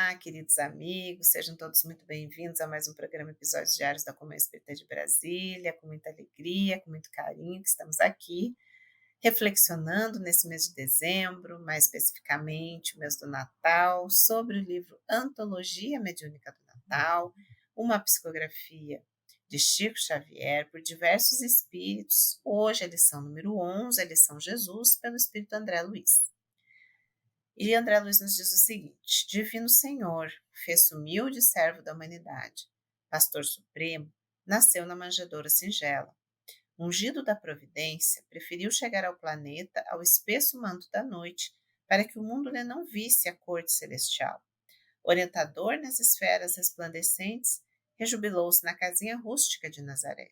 Olá, queridos amigos, sejam todos muito bem-vindos a mais um programa Episódios Diários da Comunhão Espírita de Brasília, com muita alegria, com muito carinho, que estamos aqui reflexionando nesse mês de dezembro, mais especificamente o mês do Natal, sobre o livro Antologia Mediúnica do Natal, uma psicografia de Chico Xavier por diversos espíritos. Hoje a lição número 11, a lição Jesus, pelo espírito André Luiz. E André Luiz nos diz o seguinte: Divino Senhor, fez-se humilde servo da humanidade, pastor supremo, nasceu na manjedoura singela. Ungido da providência, preferiu chegar ao planeta ao espesso manto da noite, para que o mundo lhe não visse a corte celestial. Orientador nas esferas resplandecentes, rejubilou-se na casinha rústica de Nazaré.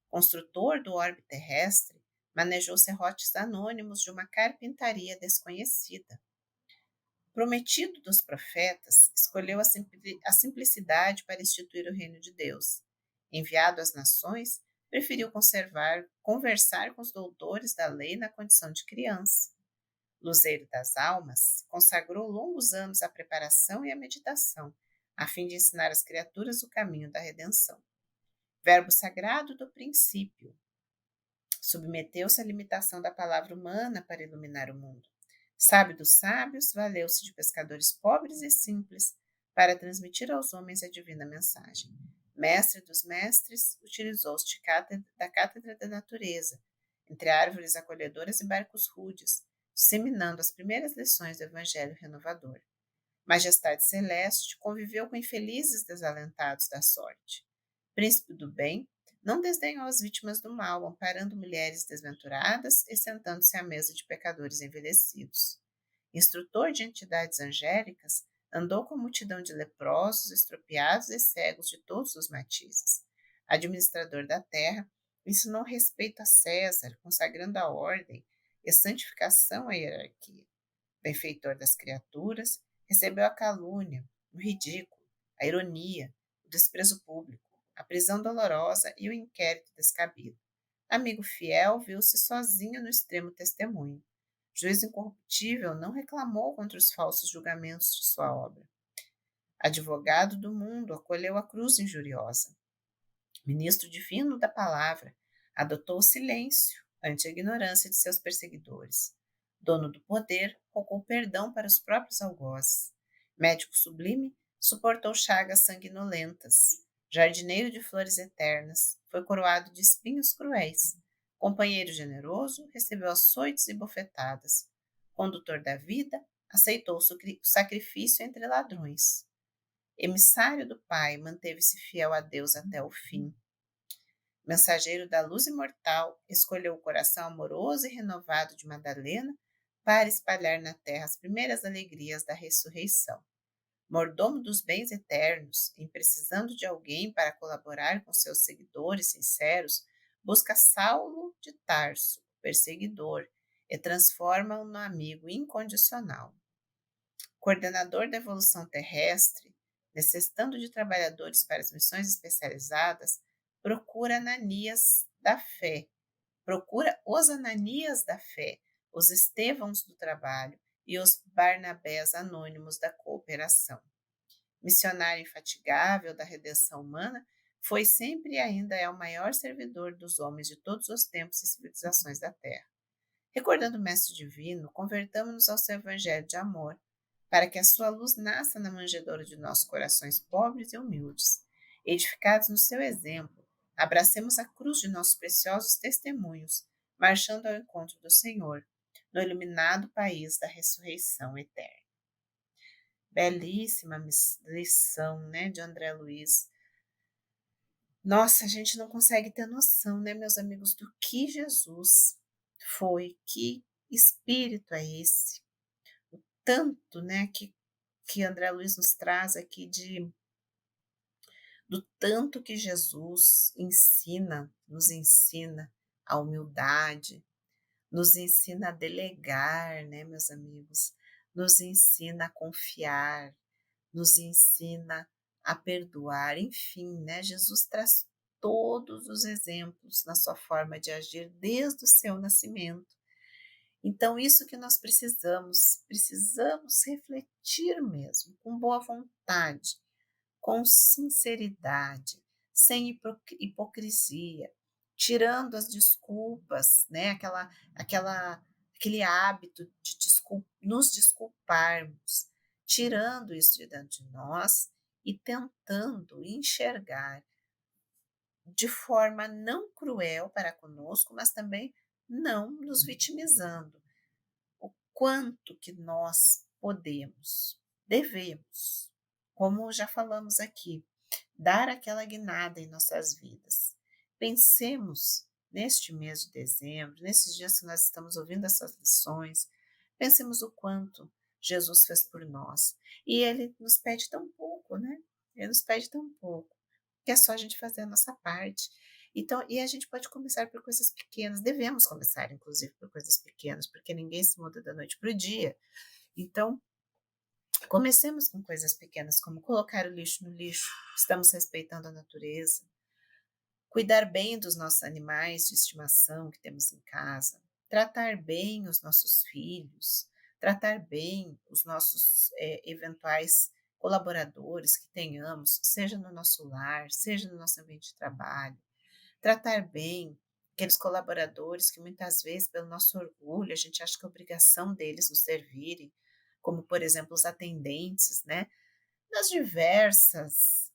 Construtor do orbe terrestre, manejou serrotes anônimos de uma carpintaria desconhecida. Prometido dos profetas, escolheu a simplicidade para instituir o reino de Deus. Enviado às nações, preferiu conversar com os doutores da lei na condição de criança. Luzeiro das almas, consagrou longos anos à preparação e à meditação, a fim de ensinar às criaturas o caminho da redenção. Verbo sagrado do princípio, submeteu-se à limitação da palavra humana para iluminar o mundo. Sábio dos sábios, valeu-se de pescadores pobres e simples para transmitir aos homens a divina mensagem. Mestre dos mestres, utilizou-se da cátedra da natureza, entre árvores acolhedoras e barcos rudes, disseminando as primeiras lições do evangelho renovador. Majestade celeste, conviveu com infelizes desalentados da sorte. Príncipe do bem, não desdenhou as vítimas do mal, amparando mulheres desventuradas e sentando-se à mesa de pecadores envelhecidos. Instrutor de entidades angélicas, andou com a multidão de leprosos, estropiados e cegos de todos os matizes. Administrador da terra, ensinou respeito a César, consagrando a ordem e santificação à hierarquia. Benfeitor das criaturas, recebeu a calúnia, o ridículo, a ironia, o desprezo público, a prisão dolorosa e o inquérito descabido. Amigo fiel, viu-se sozinho no extremo testemunho. Juiz incorruptível, não reclamou contra os falsos julgamentos de sua obra. Advogado do mundo, acolheu a cruz injuriosa. Ministro divino da palavra, adotou o silêncio ante a ignorância de seus perseguidores. Dono do poder, rogou perdão para os próprios algozes. Médico sublime, suportou chagas sanguinolentas. Jardineiro de flores eternas, foi coroado de espinhos cruéis. Companheiro generoso, recebeu açoites e bofetadas. Condutor da vida, aceitou o sacrifício entre ladrões. Emissário do Pai, manteve-se fiel a Deus até o fim. Mensageiro da luz imortal, escolheu o coração amoroso e renovado de Madalena para espalhar na terra as primeiras alegrias da ressurreição. Mordomo dos bens eternos, em precisando de alguém para colaborar com seus seguidores sinceros, busca Saulo de Tarso, perseguidor, e transforma-o no amigo incondicional. Coordenador da evolução terrestre, necessitando de trabalhadores para as missões especializadas, procura os Ananias da fé, os Estevãos do trabalho e os Barnabés anônimos da cooperação. Missionário infatigável da redenção humana, foi sempre e ainda é o maior servidor dos homens de todos os tempos e civilizações da Terra. Recordando o Mestre Divino, convertamos-nos ao seu evangelho de amor, para que a sua luz nasça na manjedoura de nossos corações pobres e humildes. Edificados no seu exemplo, abracemos a cruz de nossos preciosos testemunhos, marchando ao encontro do Senhor, no iluminado país da ressurreição eterna. Belíssima lição, né, de André Luiz. Nossa, a gente não consegue ter noção, né, meus amigos, do que Jesus foi, que espírito é esse? O tanto, né, que André Luiz nos traz aqui do tanto que Jesus nos ensina a humildade, nos ensina a delegar, né, meus amigos? Nos ensina a confiar, nos ensina a perdoar, enfim, né? Jesus traz todos os exemplos na sua forma de agir desde o seu nascimento. Então, isso que nós precisamos refletir mesmo, com boa vontade, com sinceridade, sem hipocrisia, tirando as desculpas, né? Aquele hábito de nos desculparmos, tirando isso de dentro de nós e tentando enxergar de forma não cruel para conosco, mas também não nos vitimizando. O quanto que nós podemos, devemos, como já falamos aqui, dar aquela guinada em nossas vidas. Pensemos neste mês de dezembro, nesses dias que nós estamos ouvindo essas lições, pensemos o quanto Jesus fez por nós. E Ele nos pede tão pouco, né? Ele nos pede tão pouco, que é só a gente fazer a nossa parte. Então, e a gente pode começar por coisas pequenas, devemos começar, inclusive, por coisas pequenas, porque ninguém se muda da noite para o dia. Então, comecemos com coisas pequenas, como colocar o lixo no lixo, estamos respeitando a natureza, cuidar bem dos nossos animais de estimação que temos em casa, tratar bem os nossos filhos, tratar bem os nossos eventuais colaboradores que tenhamos, seja no nosso lar, seja no nosso ambiente de trabalho, tratar bem aqueles colaboradores que muitas vezes, pelo nosso orgulho, a gente acha que é obrigação deles nos servirem, como, por exemplo, os atendentes, né? Nas diversas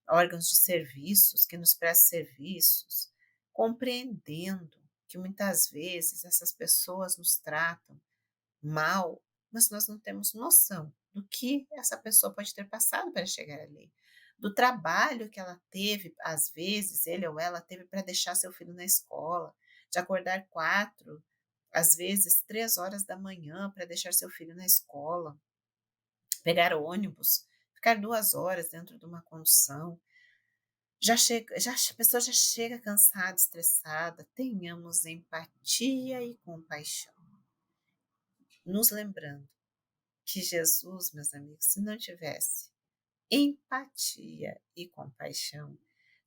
órgãos de serviços que nos prestam serviços, compreendendo que muitas vezes essas pessoas nos tratam mal, mas nós não temos noção do que essa pessoa pode ter passado para chegar ali, do trabalho que ela teve, às vezes, ele ou ela teve para deixar seu filho na escola, de acordar 4, às vezes 3 horas da manhã para deixar seu filho na escola, pegar ônibus, ficar 2 horas dentro de uma condução. A pessoa já chega cansada, estressada. Tenhamos empatia e compaixão. Nos lembrando que Jesus, meus amigos, se não tivesse empatia e compaixão,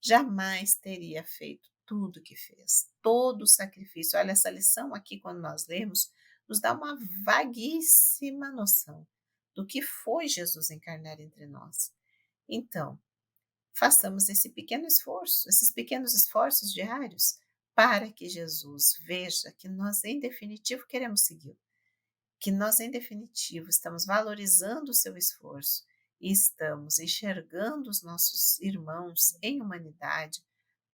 jamais teria feito tudo o que fez, todo o sacrifício. Olha, essa lição aqui, quando nós lemos, nos dá uma vaguíssima noção do que foi Jesus encarnar entre nós. Então, façamos esse pequeno esforço, esses pequenos esforços diários, para que Jesus veja que nós, em definitivo, queremos segui-lo, que nós, em definitivo, estamos valorizando o seu esforço e estamos enxergando os nossos irmãos em humanidade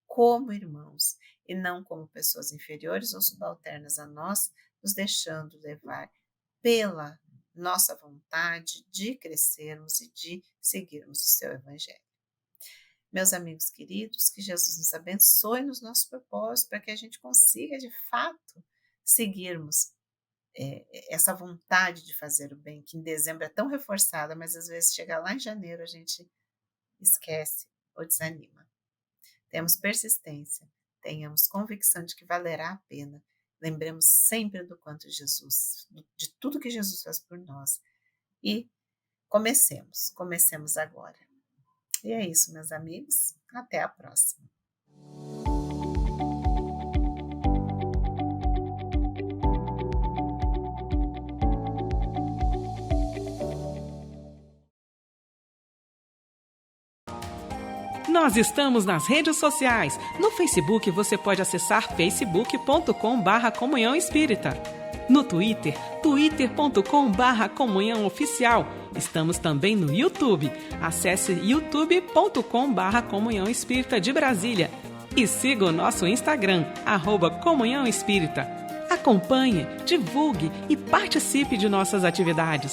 como irmãos e não como pessoas inferiores ou subalternas a nós, nos deixando levar pela nossa vontade de crescermos e de seguirmos o seu evangelho. Meus amigos queridos, que Jesus nos abençoe nos nossos propósitos para que a gente consiga, de fato, seguirmos essa vontade de fazer o bem, que em dezembro é tão reforçada, mas às vezes chega lá em janeiro a gente esquece ou desanima. Temos persistência, tenhamos convicção de que valerá a pena, lembremos sempre do quanto Jesus, de tudo que Jesus faz por nós e comecemos agora. E é isso, meus amigos, até a próxima. Nós estamos nas redes sociais. No Facebook você pode acessar facebook.com/Comunhão Espírita. No Twitter, twitter.com/Comunhão Oficial. Estamos também no YouTube. Acesse youtube.com/Comunhão Espírita de Brasília. E siga o nosso Instagram, @Comunhão Espírita. Acompanhe, divulgue e participe de nossas atividades.